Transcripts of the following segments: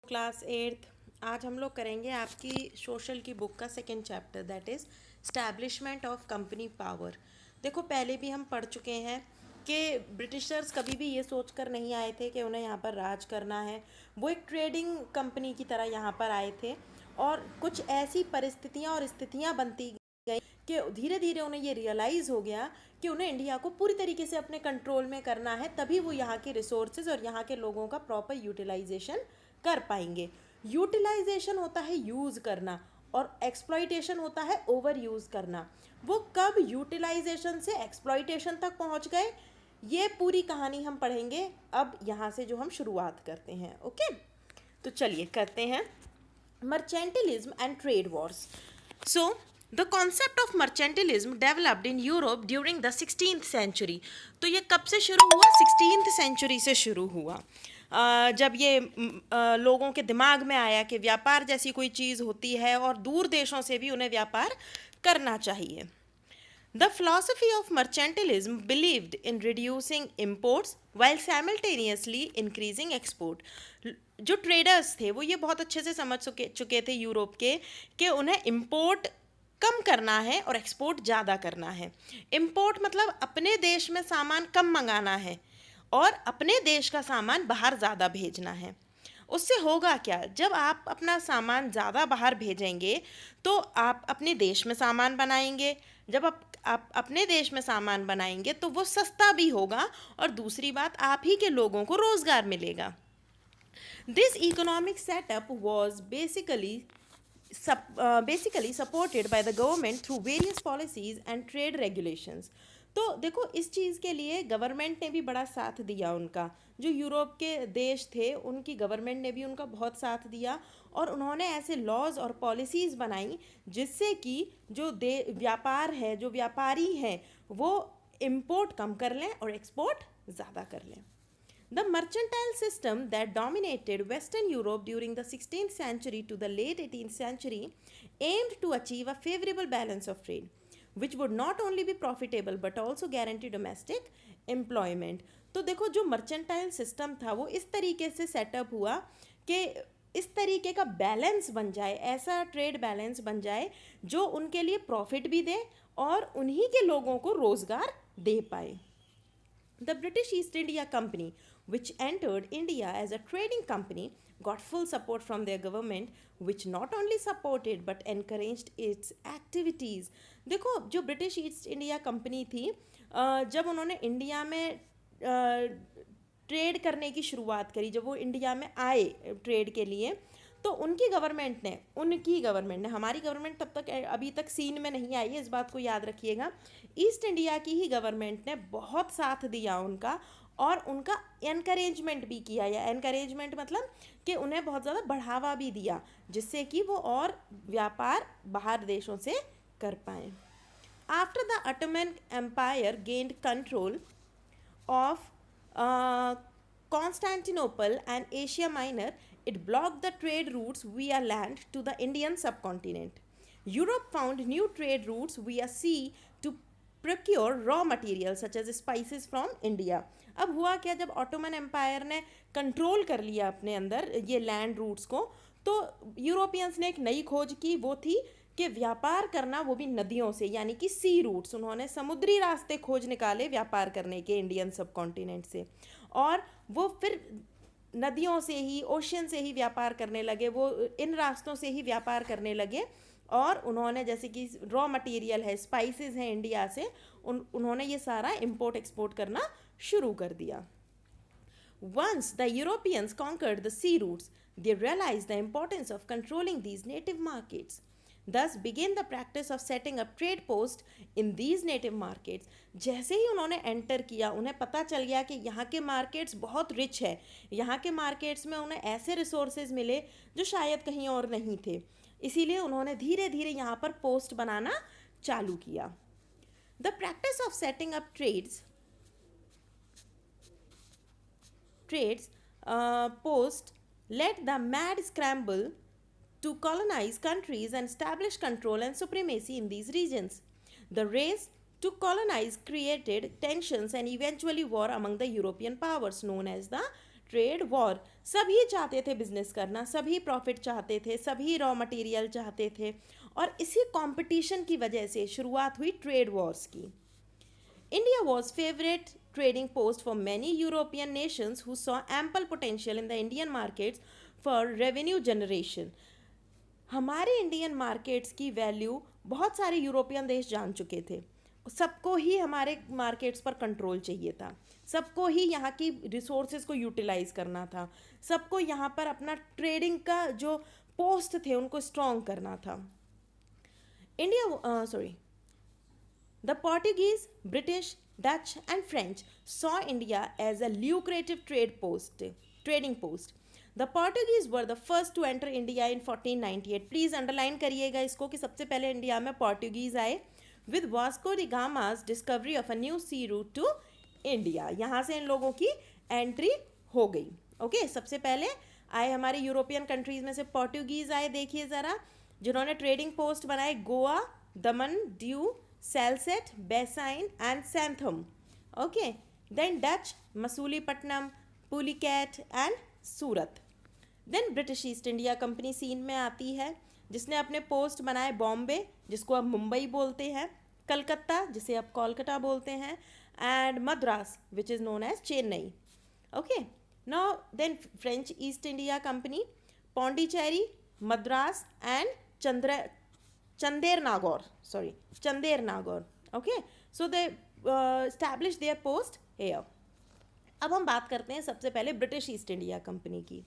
Class eighth. आज हम लोग करेंगे आपकी सोशल की बुक का second chapter, that is establishment of company power. देखो, पहले भी हम पढ़ चुके हैं कि ब्रिटिशर्स कभी भी ये सोच कर नहीं आए थे कि उन्हें यहाँ पर राज करना है। वो एक ट्रेडिंग कंपनी की तरह यहाँ पर आए थे और कुछ ऐसी परिस्थितियाँ और स्थितियाँ बनती गई कि धीरे धीरे उन्हें ये रियलाइज़ हो गया कि उन्हें इंडिया को पूरी तरीके से अपने कंट्रोल में करना है, तभी वो यहाँ के रिसोर्सेज और यहाँ के लोगों का प्रॉपर यूटिलाइजेशन कर पाएंगे। यूटिलाइजेशन होता है यूज़ करना और एक्सप्लॉइटेशन होता है ओवर यूज़ करना। वो कब यूटिलाइजेशन से एक्सप्लॉइटेशन तक पहुँच गए, ये पूरी कहानी हम पढ़ेंगे अब यहाँ से जो हम शुरुआत करते हैं। ओके, तो चलिए करते हैं। Mercantilism and trade wars. So the concept of mercantilism developed in Europe during the 16th century. तो ये कब से शुरू हुआ? 16th सेंचुरी से शुरू हुआ। जब ये लोगों के दिमाग में आया कि व्यापार जैसी कोई चीज़ होती है और दूर देशों से भी उन्हें व्यापार करना चाहिए। The philosophy of mercantilism believed in reducing imports while simultaneously increasing export. जो ट्रेडर्स थे वो ये बहुत अच्छे से समझ चुके थे यूरोप के कि उन्हें इम्पोर्ट कम करना है और एक्सपोर्ट ज़्यादा करना है। इम्पोर्ट मतलब अपने देश में सामान कम मंगाना है और अपने देश का सामान बाहर ज़्यादा भेजना है। उससे होगा क्या? जब आप अपना सामान ज़्यादा बाहर भेजेंगे तो आप अपने देश में सामान बनाएंगे। जब आप अपने देश में सामान बनाएंगे तो वो सस्ता भी होगा और दूसरी बात, आप ही के लोगों को रोज़गार मिलेगा। This economic setup was basically supported by the government through various policies and trade regulations. तो देखो, इस चीज़ के लिए गवर्नमेंट ने भी बड़ा साथ दिया उनका। जो यूरोप के देश थे उनकी गवर्नमेंट ने भी उनका बहुत साथ दिया और उन्होंने ऐसे लॉज और पॉलिसीज़ बनाई जिससे कि जो व्यापार है, जो व्यापारी हैं, वो इम्पोर्ट कम कर लें और एक्सपोर्ट ज़्यादा कर लें। The mercantile system that dominated Western Europe during the 16th century to the late 18th century aimed to achieve a favorable balance of trade, which would not only be profitable but also guarantee domestic employment. तो देखो, जो mercantile system था वो इस तरीके से setup हुआ कि इस तरीके का बैलेंस बन जाए, ऐसा ट्रेड बैलेंस बन जाए जो उनके लिए प्रॉफिट भी दे और उन्हीं के लोगों को रोज़गार दे पाए। The British East India Company, which entered India as a trading company, got full support from their government, which not only supported but encouraged its activities. देखो, जो ब्रिटिश ईस्ट इंडिया कंपनी थी, जब उन्होंने इंडिया में trade करने की शुरुआत करी, जब वो इंडिया में आए ट्रेड के लिए, तो उनकी गवर्नमेंट ने, हमारी गवर्नमेंट तब तक अभी तक सीन में नहीं आई है, इस बात को याद रखिएगा। ईस्ट इंडिया की ही गवर्नमेंट ने बहुत साथ दिया उनका और उनका एनकरेजमेंट भी किया। या एनकरेजमेंट मतलब कि उन्हें बहुत ज़्यादा बढ़ावा भी दिया जिससे कि वो और व्यापार बाहर देशों से कर पाएँ। After the Ottoman empire gained control of Constantinople and Asia Minor, it blocked the trade routes via land to the Indian subcontinent. Europe found new trade routes via sea to procure raw materials such as spices from India. अब हुआ क्या, जब Ottoman empire ने control कर लिया अपने अंदर ये लैंड रूट्स को, तो यूरोपियंस ने एक नई खोज की, वो थी कि व्यापार करना, वो भी नदियों से, यानी कि सी रूट्स। उन्होंने समुद्री रास्ते खोज निकाले व्यापार करने के इंडियन सब कॉन्टिनेंट से, और वो फिर नदियों से ही, ओशन से ही व्यापार करने लगे। वो इन रास्तों से ही व्यापार करने लगे और उन्होंने, जैसे कि रॉ मटेरियल है, स्पाइसेस हैं इंडिया से, उन्होंने ये सारा इंपोर्ट एक्सपोर्ट करना शुरू कर दिया। Once the Europeans conquered the sea routes, they realized the importance of controlling these native markets. Thus began the practice of setting up trade posts in these native markets. जैसे ही उन्होंने enter किया, उन्हें पता चल गया कि यहाँ के मार्केट्स बहुत रिच है, यहाँ के मार्केट्स में उन्हें ऐसे रिसोर्सेज मिले जो शायद कहीं और नहीं थे। इसीलिए उन्होंने धीरे धीरे यहाँ पर पोस्ट बनाना चालू किया। The practice of setting up trades post led the mad scramble to colonize countries and establish control and supremacy in these regions. The race to colonize created tensions and eventually war among the European powers, known as the trade war, सभी चाहते थे business करना, सभी profit चाहते थे, सभी raw material चाहते थे, और इसी कंपटीशन की वजह से शुरुआत हुई ट्रेड वॉर्स की. India was favorite trading post for many European nations who saw ample potential in the Indian markets for revenue generation. हमारे इंडियन मार्केट्स की वैल्यू बहुत सारे यूरोपियन देश जान चुके थे. सबको ही हमारे मार्केट्स पर कंट्रोल चाहिए था, सबको ही यहाँ की रिसोर्सेज को यूटिलाइज करना था, सबको यहाँ पर अपना ट्रेडिंग का जो पोस्ट थे उनको स्ट्रॉन्ग करना था. The Portuguese, British, Dutch, and French saw India as a lucrative trading post. The Portuguese were the first to enter India in 1498. Please underline करिएगा इसको कि सबसे पहले इंडिया में पोर्टुगीज आए with Vasco da Gama's discovery of a new sea route to India. यहाँ से इन लोगों की एंट्री हो गई. ओके, सबसे पहले आए हमारे यूरोपियन कंट्रीज में से पोर्टुगीज आए. देखिए ज़रा, जिन्होंने ट्रेडिंग पोस्ट बनाए गोवा, दमन, Diu, Salsette, Bassine and Santham. Okay. Then Dutch, Masulipatam, Pulicat and Surat. Then British East India Company scene में आती है, जिसने अपने पोस्ट बनाए बॉम्बे, जिसको अब मुंबई बोलते हैं, कलकत्ता, जिसे अब कोलकाता बोलते हैं, and Madras, which is known as Chennai. Okay. Now then French East India Company, Pondicherry, Madras and Chandernagar. Okay, so they established their post here. अब हम बात करते हैं सबसे पहले ब्रिटिश ईस्ट इंडिया कंपनी की.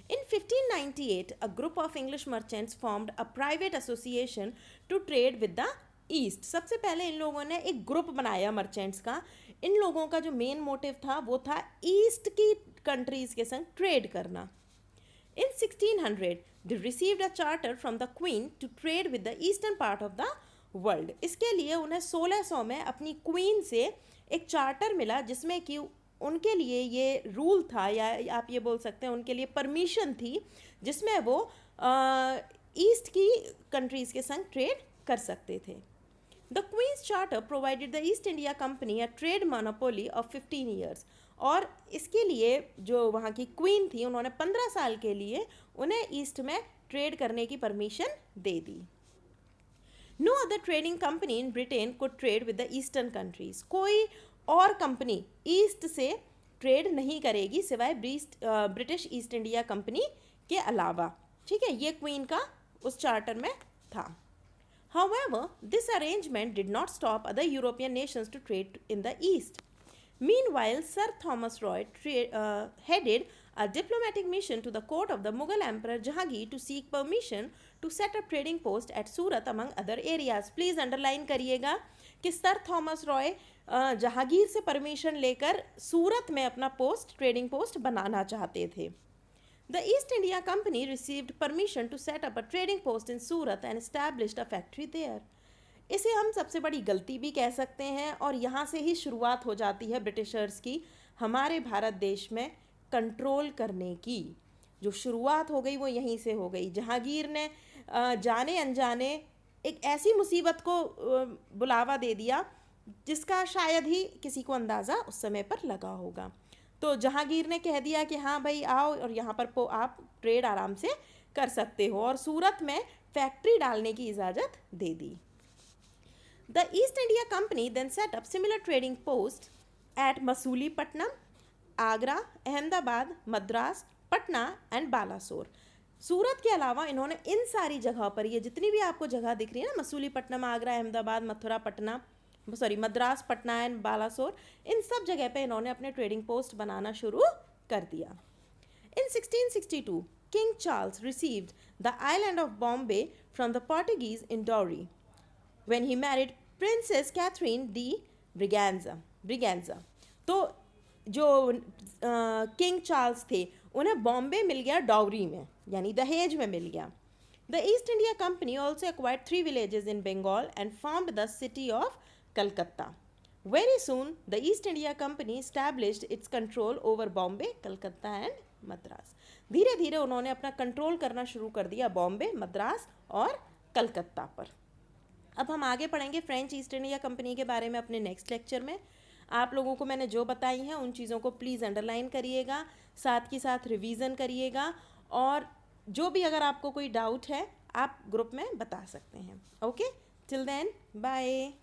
In 1598, a group of English merchants formed a private association to trade with the East. सबसे पहले इन लोगों ने एक ग्रुप बनाया मर्चेंट्स का. इन लोगों का जो मेन मोटिव था वो था ईस्ट की कंट्रीज के संग ट्रेड करना. In 1600, they received a charter from the Queen to trade with the eastern part of the world. इसके लिए उन्हें 1600 में अपनी क्वीन से एक चार्टर मिला, जिसमें कि उनके लिए ये रूल था, या आप ये बोल सकते हैं उनके लिए परमिशन थी, जिसमें वो ईस्ट की कंट्रीज़ के संग ट्रेड कर सकते थे. The Queen's Charter provided the East India Company a trade monopoly of 15 years. और इसके लिए जो वहाँ की क्वीन थी, उन्होंने 15 साल के लिए उन्हें ईस्ट में ट्रेड करने की permission they the. No other trading company in Britain could trade with the eastern countries. कोई और कंपनी ईस्ट से ट्रेड नहीं करेगी सिवाय ब्रिटिश ईस्ट इंडिया कंपनी के अलावा. ठीक है, ये क्वीन का उस चार्टर में था. However, this arrangement did not stop other European nations to trade in the east. Meanwhile, Sir Thomas Roy headed a diplomatic mission to the court of the Mughal Emperor Jahangir to seek permission to set up trading post at Surat among other areas. Please underline करिएगा कि sir Thomas Roy Jahangir से permission लेकर सूरत में अपना trading post बनाना चाहते थे. The East India Company received permission to set up a trading post in Surat and established a factory there. इसे हम सबसे बड़ी गलती भी कह सकते हैं, और यहाँ से ही शुरुआत हो जाती है ब्रिटिशर्स की हमारे भारत देश में कंट्रोल करने की. जो शुरुआत हो गई वो यहीं से हो गई. जहांगीर ने जाने अनजाने एक ऐसी मुसीबत को बुलावा दे दिया जिसका शायद ही किसी को अंदाज़ा उस समय पर लगा होगा. तो जहांगीर ने कह दिया कि हाँ भाई आओ और यहाँ पर आप ट्रेड आराम से कर सकते हो, और सूरत में फैक्ट्री डालने की इजाज़त दे दी. The East India Company then set up similar trading post at Masulipatnam, Agra, Ahmedabad, Madras, Patna and Balasore. Surat के अलावा इन्होंने इन सारी जगह पर, ये जितनी भी आपको जगह दिख रही है ना, मसूलीपट्टनम, आगरा, अहमदाबाद, मद्रास, पटना एंड बालासोर, इन सब जगह पे इन्होंने अपने ट्रेडिंग पोस्ट बनाना शुरू कर दिया. In 1662 King Charles received the island of Bombay from the Portuguese in dowry when he married princess Catherine de Braganza. तो जो किंग चार्ल्स थे उन्हें बॉम्बे मिल गया डॉवरी में, यानी दहेज में मिल गया. The East India Company also acquired 3 villages in Bengal and formed the city of Calcutta. Very soon, the East India Company established its control over Bombay, Calcutta and Madras. धीरे धीरे उन्होंने अपना कंट्रोल करना शुरू कर दिया बॉम्बे, मद्रास और कलकत्ता पर. अब हम आगे पढ़ेंगे फ्रेंच ईस्ट इंडिया कंपनी के बारे में अपने नेक्स्ट लेक्चर में. आप लोगों को मैंने जो बताई हैं उन चीज़ों को प्लीज़ अंडरलाइन करिएगा. साथ के साथ रिवीजन करिएगा, और जो भी अगर आपको कोई डाउट है आप ग्रुप में बता सकते हैं। Okay, till then bye.